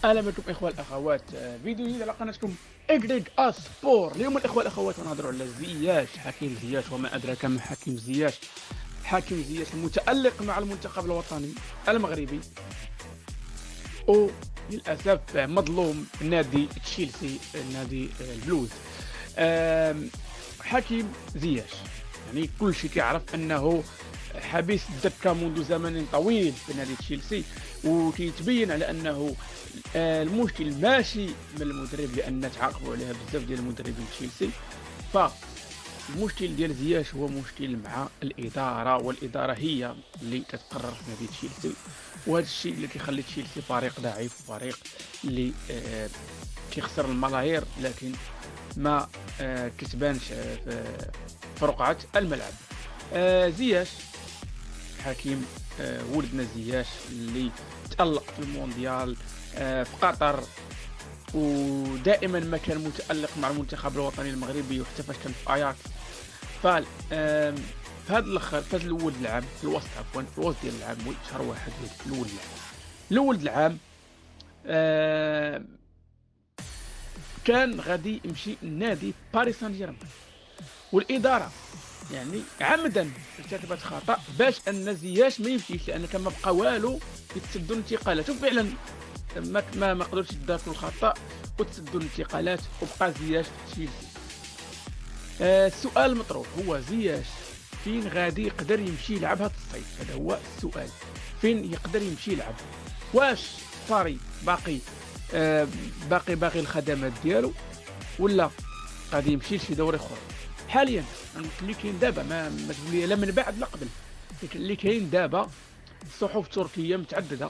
اهلا بكم اخوه الاخوات، فيديو جديد على قناتكم اجريد اسبور. اليوم الاخوه الاخوات نهضروا على زياش، حكيم زياش، وما ادراك ما حكيم زياش. حكيم زياش المتالق مع المنتخب الوطني المغربي، وللاسف مظلوم نادي تشيلسي، نادي البلوز. آم، حكيم زياش يعني كل شيء كيعرف انه حبيس الدكه منذ زمن طويل في نادي تشيلسي، وكيتبين على انه المشكل ماشي من المدرب، لان تعاقبوا عليها بزاف ديال المدربين تشيلسي. فالمشكل ديال زياش هو مشكل مع الاداره، والاداره هي اللي تتقرر في نادي تشيلسي، وهذا الشيء اللي كيخلي تشيلسي فريق ضعيف، وفريق اللي كيخسر الملايير لكن ما كتبانش في رقعة الملعب. زياش حكيم، ولدنا زياش اللي تألق في المونديال في قطر، ودائما ما كان متألق مع المنتخب الوطني المغربي، وحتى فاش كان في اياكس. ف في هذا الاخر، في هذا الاول العام، في الوسط عفوا، في الوسط ديال العام، شهر واحد الاول العام، الاول العام كان غادي يمشي لنادي باريس سان جيرمان، والاداره يعني عمدا ارتكبت خطا باش ان زياش ما يمشيش، لان كان ما بقى والو يتسدوا الانتقالات، وفعلا ما قدرش يداركوا الخطا وتسدوا الانتقالات، وبقى زياش في تشيلسي. السؤال المطروح هو زياش فين غادي يقدر يمشي يلعب هذا الصيف؟ هذا هو السؤال، فين يقدر يمشي يلعب؟ واش صاري باقي الخدمات ديالو، ولا غادي يمشي لشي دوري اخر؟ حاليا اللي كاين دابا، ما تقول لي لا من بعد لا قبل، اللي كاين دابا الصحف التركيه متعدده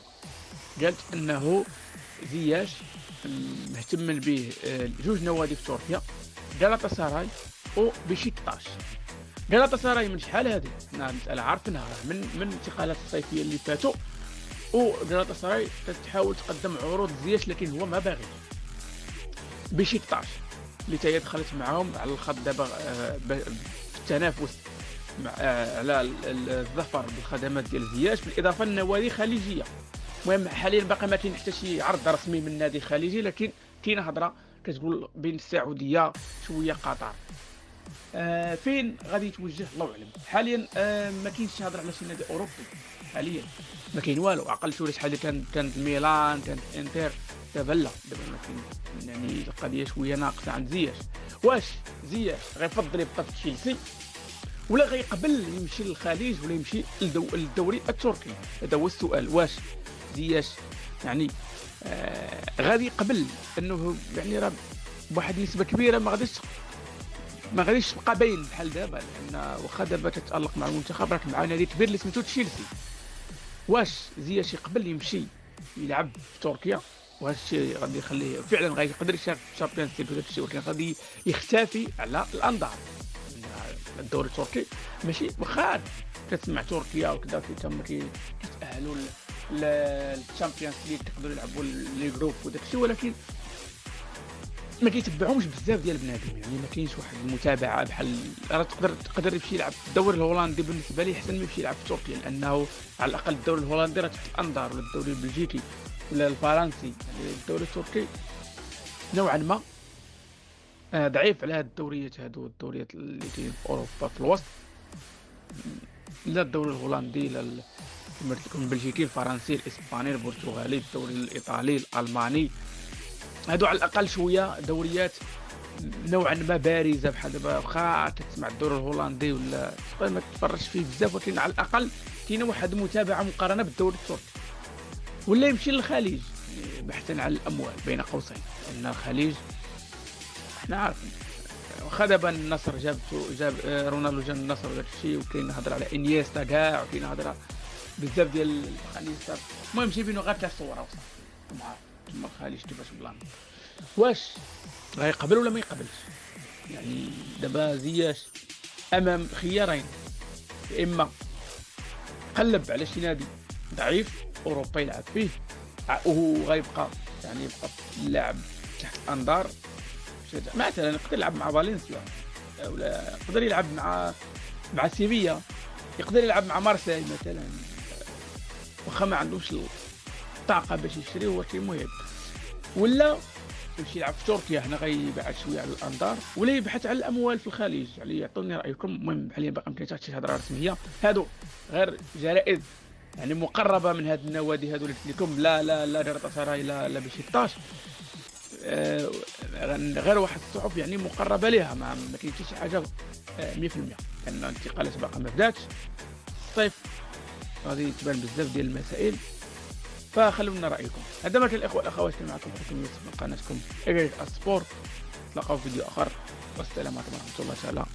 قالت انه زياش مهتم به جوج نوادي في تركيا، غالاتا ساراي وبشكتاش. غالاتا ساراي من شحال هذه حنا المساله عارفينها، من الانتقالات الصيفيه اللي فاتوا، وغالاتا ساراي تحاول تقدم عروض زياش لكن هو ما باغي. بشكتاش اللي تاهي دخلت معاهم على الخط دابا في التنافس على الظفر بالخدمات ديال زياش، بالاضافه لنوادي خليجيه. المهم حاليا باقي ما كاين حتى شي عرض رسمي من نادي خليجي، لكن كاينه هضره كتقول بين السعوديه شويه قطر. فين غادي يتوجه الله اعلم. حاليا ما كاينش هضره على شي نادي اوروبي، حاليا ما كاين والو. عقلت شي شحال كانت ميلان، كانت انتر، دابا لا، دابا ما كاين. يعني القضيه شويه ناقصه عند زياش. واش زياش غيفضل يبقى في تشيلسي، ولا غيقبل يمشي للخليج، ولا يمشي للدوري التركي؟ هذا هو السؤال. واش زياش يعني غادي يقبل انه يعني راه بواحد النسبه كبيره ما غاديش تبقى باين بحال دابا، لان واخا دابا تتالق مع المنتخب، راك مع نادي كبير اللي سميتو تشيلسي. واش زياش يقبل يمشي يلعب في تركيا؟ وهذا الشيء غادي يخليه فعلا غادي يقدر يشارك في الشامبيونز ليغ وداك الشيء، ولكن غادي يختفي على الانظار. الدوري التركي ماشي واخا كتسمع تركيا وكذا تم كيتاهلوا للشامبيونز ليغ، تقدروا يلعبوا لي جروب وداك الشيء، ولكن ما كيتبعهمش بزاف ديال بنادم. يعني ما كاينش واحد المتابعه بحال راه تقدر يمشي يلعب في الدوري الهولندي. بالنسبه لي احسن ما يمشي يلعب في تركيا، لانه على الاقل الدوري الهولندي راه تحت الانظار، ولا الدوري البلجيكي ولا الفرنسي. يعني الدوري التركي نوعا ما ضعيف على هاد الدوريات هادو، الدوريات اللي كاين في اوروبا في الوسط. لا الدوري الهولندي، لا كما قلت لكم البلجيكي، الفرنسي، الاسباني، البرتغالي، الدوري الايطالي، الالماني، هادو على الاقل شويه دوريات نوعا ما بارزه. بحال دابا واخا كتسمع الدوري الهولندي ولا ما تتفرجش فيه بزاف، ولكن على الاقل كاينه واحد المتابعه مقارنه بالدوري التركي. ولا يمشي للخليج بحثا عن الاموال بين قوسين، لان الخليج احنا عارفين. واخا دابا النصر جاب رونالدو، جا النصر وداك الشيء، وكاين هضره على انيستا كاع، وكاين هضره بزاف ديال الخليج. المهم جايبينو غير ثلاث صور وصافي. تما الخليج كيفاش بلان. واش غيقبل ولا ما يقبلش؟ يعني دابا زياش امام خيارين، يا اما قلب على شي نادي ضعيف اوروبا يلعب فيه، وهو غيبقى يعني يبقى اللاعب تحت الانظار. مثلا يقدر يلعب مع فالنسيا، ولا يقدر يلعب مع سيفيا، يقدر يلعب مع مارسيل مثلا، واخا ما عندوش الطاقه باش يشري، ولكن المهم ولا يمشي يلعب في تركيا، هنا غيبعد شويه على الانظار، ولا يبحث على الاموال في الخليج. يعني يعطوني رايكم. المهم حاليا باقي ما كاينش شي هضره رسميه، هادو غير جرائد يعني مقربه من هاد النوادي هادو اللي قلت لكم. لا جلطة لا بشكتاش. آه، غير واحد الصحف يعني مقربه ليها، ما كاين حتى شي حاجه 100%، لان الانتقالات باقا ما بداتش. الصيف غادي تبان بزاف ديال المسائل، فخلوا لنا رايكم. هذا ما كان الاخوه والاخوات، كان معكم اخوكم يوسف من قناتكم إيغريك السبور. نتلاقاو في فيديو اخر، والسلام عليكم ورحمه الله تعالى